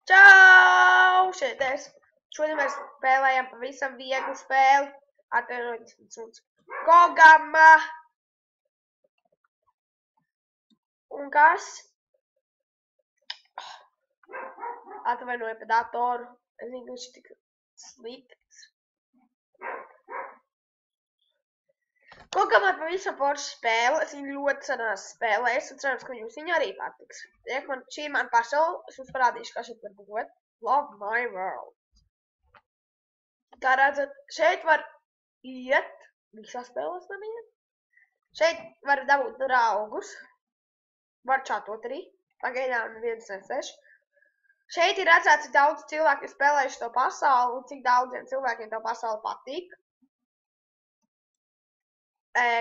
Čau! Šodien mēs spēlējam pavisam vieglu spēli. Atvainojiet, Gogama. Un kas? Atvainojiet par datoru. Es zinu, ka viņš ir tik slikts. Gogama ir pavisam forša spēle. Es viņu ļoti senās spēlēju. Un cerams, ka jums viņa arī patiks. Šī ir mana pasaule. Es jums parādīšu, kā šeit var būt. Love my world. Kā redzat, šeit var iet. Visās spēlēs var iet. Šeit var dabūt draugus. Var čatot arī. Pagaidām viens neseš. Šeit ir redzēts, cik daudz cilvēku ir spēlējuši to pasauli un cik daudziem cilvēkiem to pasauli patīk.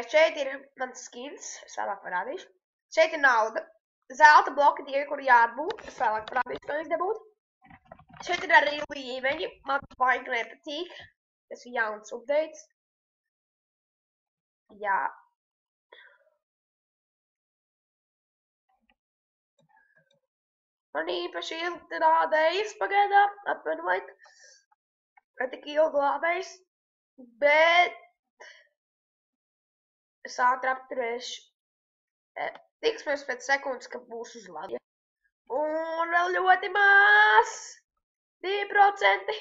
Šeit ir mans skins. Es vēlāk parādīšu. Šeit ir nauda. Zelta bloki tie, kur jāatbūt. Es vēlāk parādīšu, kā viņas dabūt. Šeit ir arī līmeņi. Man baigi nepatīk. Tas ir jauns updates. Jā. Man īpaši ilgi lādējas pagaidām. Atvainojiet. Ne tik ilgi lādējas. Bet es ātri apturēšu. Tiksimies pēc sekundes, ka būs uzlādē. Un vēl ļoti maz. 2%.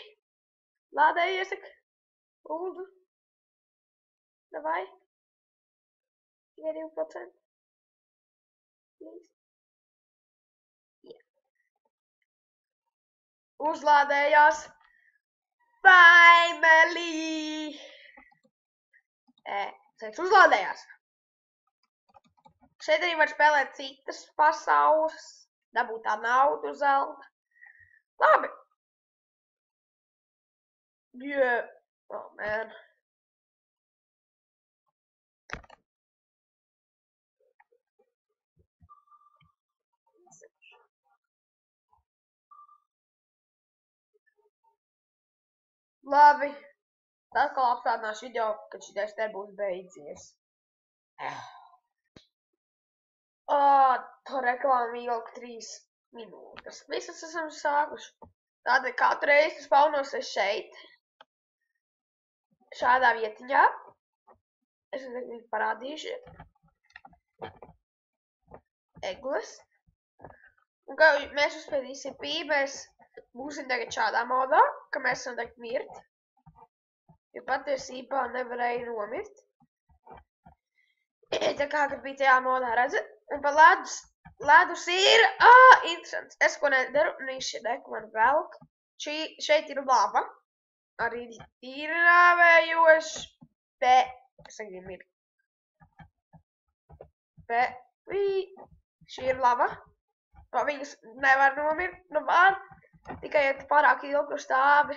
Lādējies. Lūdzu. Davai. Tikai 2%. Please. Uzlādējās. Finally. Uzlādējās. Šeit arī var spēlēt citas pasaules. Dabūt tā naudu zelta. Labi. Yeah. Oh, man. Labi. Tas, kā apstādināšu video, kad šitais te būs beidzies. To reklāmu ilgu 3 minūtes. Visas esam sākuši. Tādēļ katru reizi spaunosies šeit. Šādā vietiņā. Es viņu parādīšu. Egles. Un kā mēs uzspēdīsim mēs būsim tagad šādā modā, ka mēs esam tagad mirt. Jo patiesībā nevarēja nomirt. Tā kā, kad bija tajā modā, redzat? Un pa ledus ir, interesants. Es ko nedaru, niši deku man velk. Šeit ir lava. Arī ir rāvējoši. Es negribu mirt. Šī ir lava. No viņas nevar nomirt, no var. Tikai, ja tu pārāk ilgu stāvi.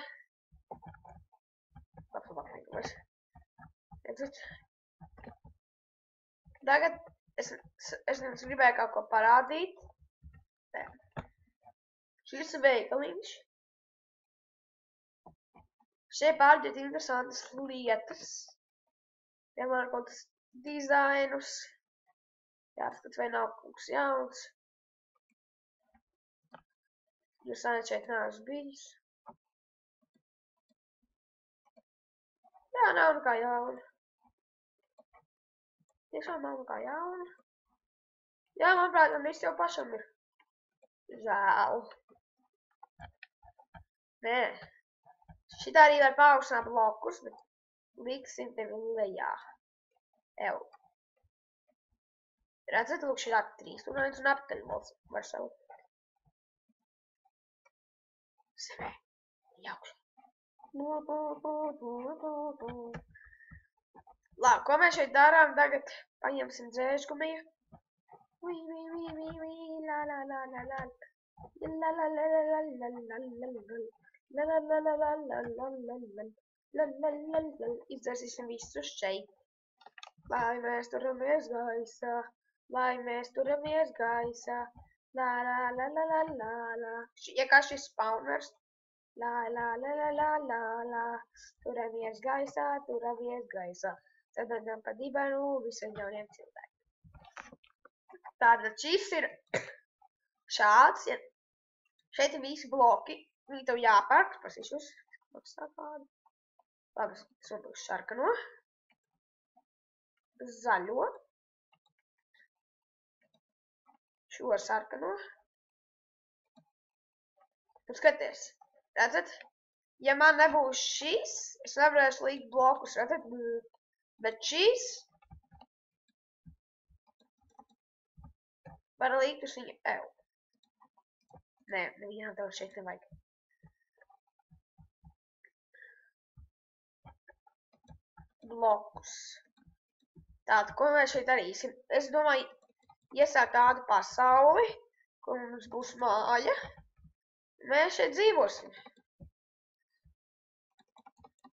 Tagad es jums gribēju kaut ko parādīt. Šis ir veikaliņš. Šeit pārģiet interesantas lietas. Piemēram, kaut kas dizainus. Jāskatās, vai nav kaut kas jauns. Jo sen šeit neesmu bijis. Jā, nav nekā jauna. Tiešām nav nekā jauna. Jā, manuprāt, man viss jau pašam ir. Žēl. Nē. Šitā arī var paaugstināt blokus, bet liksim tevi lejā. Ew. Redzat, lūk, šitā 3 un apkaļ var savu. Sevē. Jaukši. Labi, ko mēs šeit darām? Tagad paņemsim dzēžgumiju. Izdzērsīsim visus šeit. Lai mēs turamies gaisā. Lai mēs turamies gaisā. La la la la la la la. Ja kā šis spawners. La la la la la la la. Turamies gaisā, turamies gaisā. Sadodam pa dibenu visiem jauniem cilvēkiem. Tātad šis ir šāds. Šeit ir visi bloki. Viņi tev jāpērk. Pasīšos. Maksā kādu. Labi, es nopirkšu sarkano. Zaļo. Šo ar sarkano. Un skaties. Redzat? Ja man nebūs šis, es nevarēšu likt blokus. Redzat? Bet šis var likt uz viņu ev. Nē, nevienam tev šeit nevajag. Blokus. Tātad, ko mēs šeit darīsim? Es domāju, iesākt tādu pasauli, kur mums būs māja. Mēs šeit dzīvosim.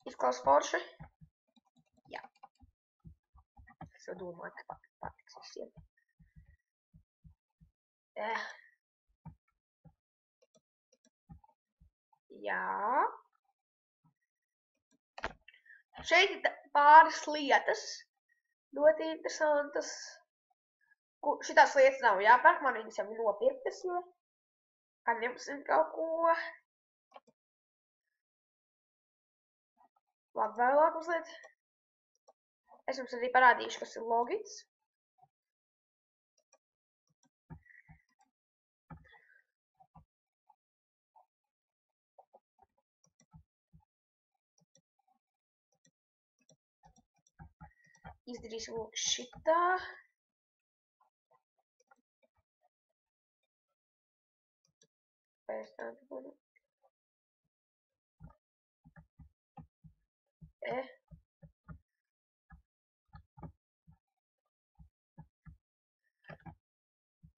Izklaus forši? Jā. Es jau domāju, ka patiks visiem. Jā. Šeit ir pāris lietas. Ļoti interesantas. Šitās lietas nav jāpērk, man viņas jau ir nopirktas, jo paņemsim kaut ko. Labi, vēlāk uzliet. Es jums arī parādīšu, kas ir logins. Izdarīsim lūk šitā. Pēc tā būtu.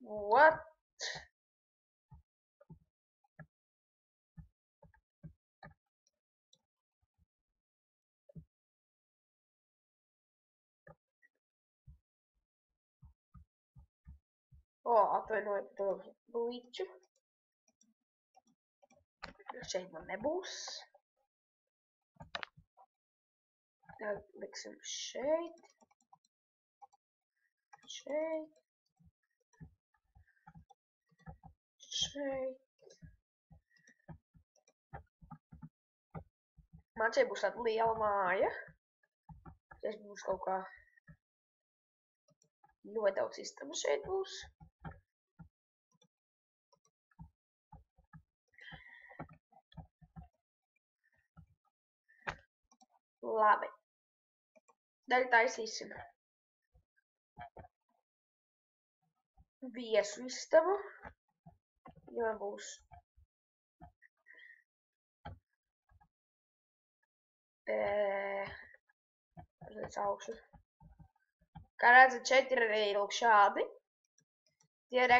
What? Atvainojiet to glitču. Šeit man nebūs. Liksim šeit. Šeit. Šeit. Man šeit būs tāda liela māja. Šeit būs kaut kā ļoti daudz istabu šeit būs. Labi. Daļu taisīsim viesu istabu. Jo būs uz augšu. Kā redzat, šeit ir arī lūk šādi. Tie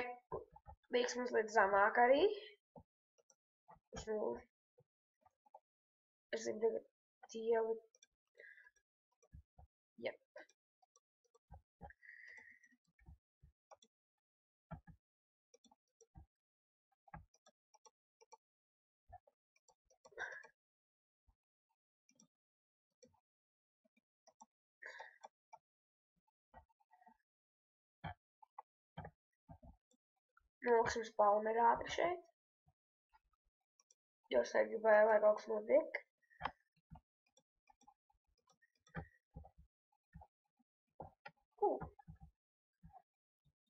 liks mazliet zamāk arī. Es zinu tagad tie Jep. Noliksim spawnerātri šeit. Jo es arī gribēju, lai kaut kas notiek.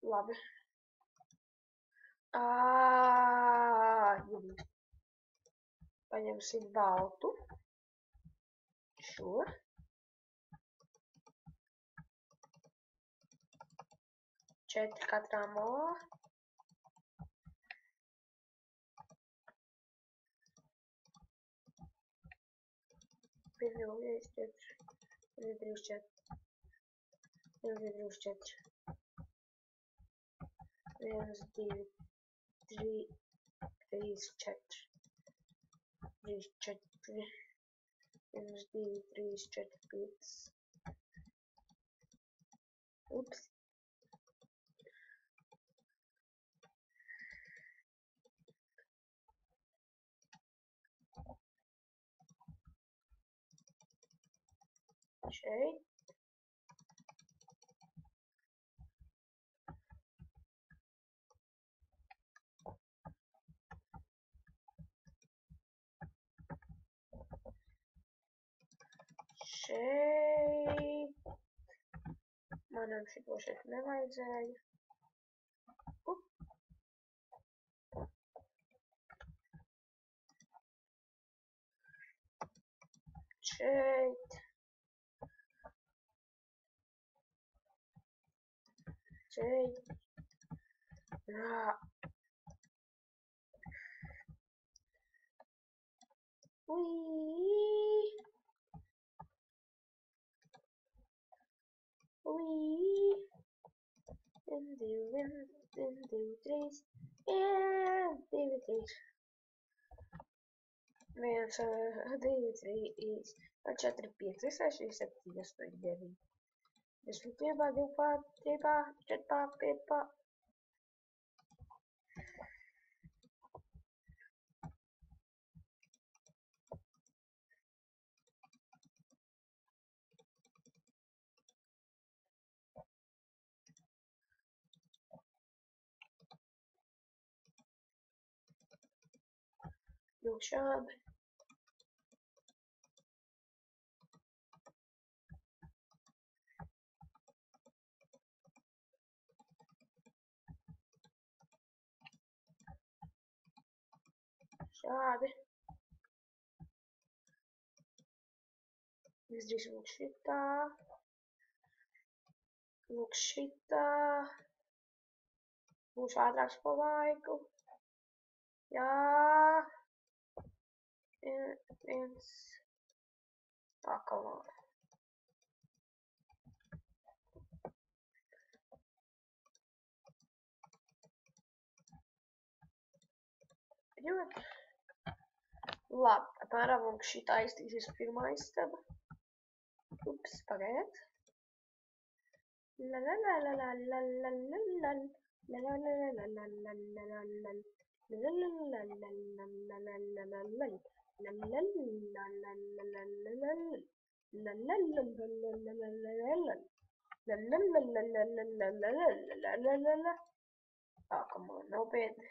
Labi. Paņemsim baltu. Šo. Četri katrā malā. Pirmie 1, 2, 3, 4. 1, 2, 3, 4. 1, 2, 3, 3, 4. 3, 4. 1, 2, 3, 4, 5. Ups. Šeit. šeit. Manam šito šeit nevajadzēja. Šeit. Šeit. Jā. Ui. 1, 2, 3. 1, 2, 3. 1, 2, 3, 4, 5, 6, 7, 8, 9. 10, 11, 12, 13, 14, 15. Lūk šādi. Šādi. Izdarīsim lūk šitā. Lūk šitā. Būšu ātrāks pa laiku. Jā. 1. Tā kā labi. Ļoti. Labi, apmēram lūk šitā iztīsies pirmā istaba. Ups, pagaidiet. Oh, come on, nopietni.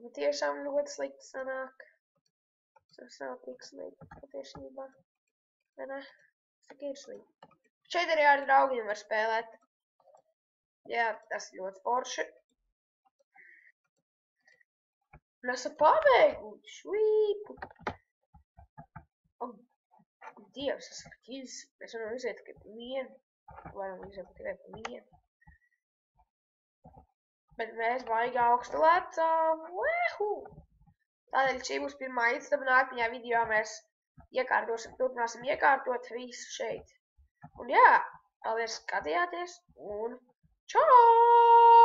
Patiešām ļoti slikti sanāk. Tas nav tik slikti, patiešībā. Vai ne? Tas tik ir slikti. Šeit arī ar draugiem var spēlēt. Jā, tas ļoti forši. Un esam pabeiguši. Švīpu. Dievs, esam ķis. Mēs varam iziet tikai pa vienu. Varam iziet tikai pa vienu. Bet mēs baigi augstu lecām. Uhu! Tādēļ šī būs pirmā istaba. Nākamajā video mēs turpināsim iekārtot visu šeit. Un jā, paldies, skatījāties un čau!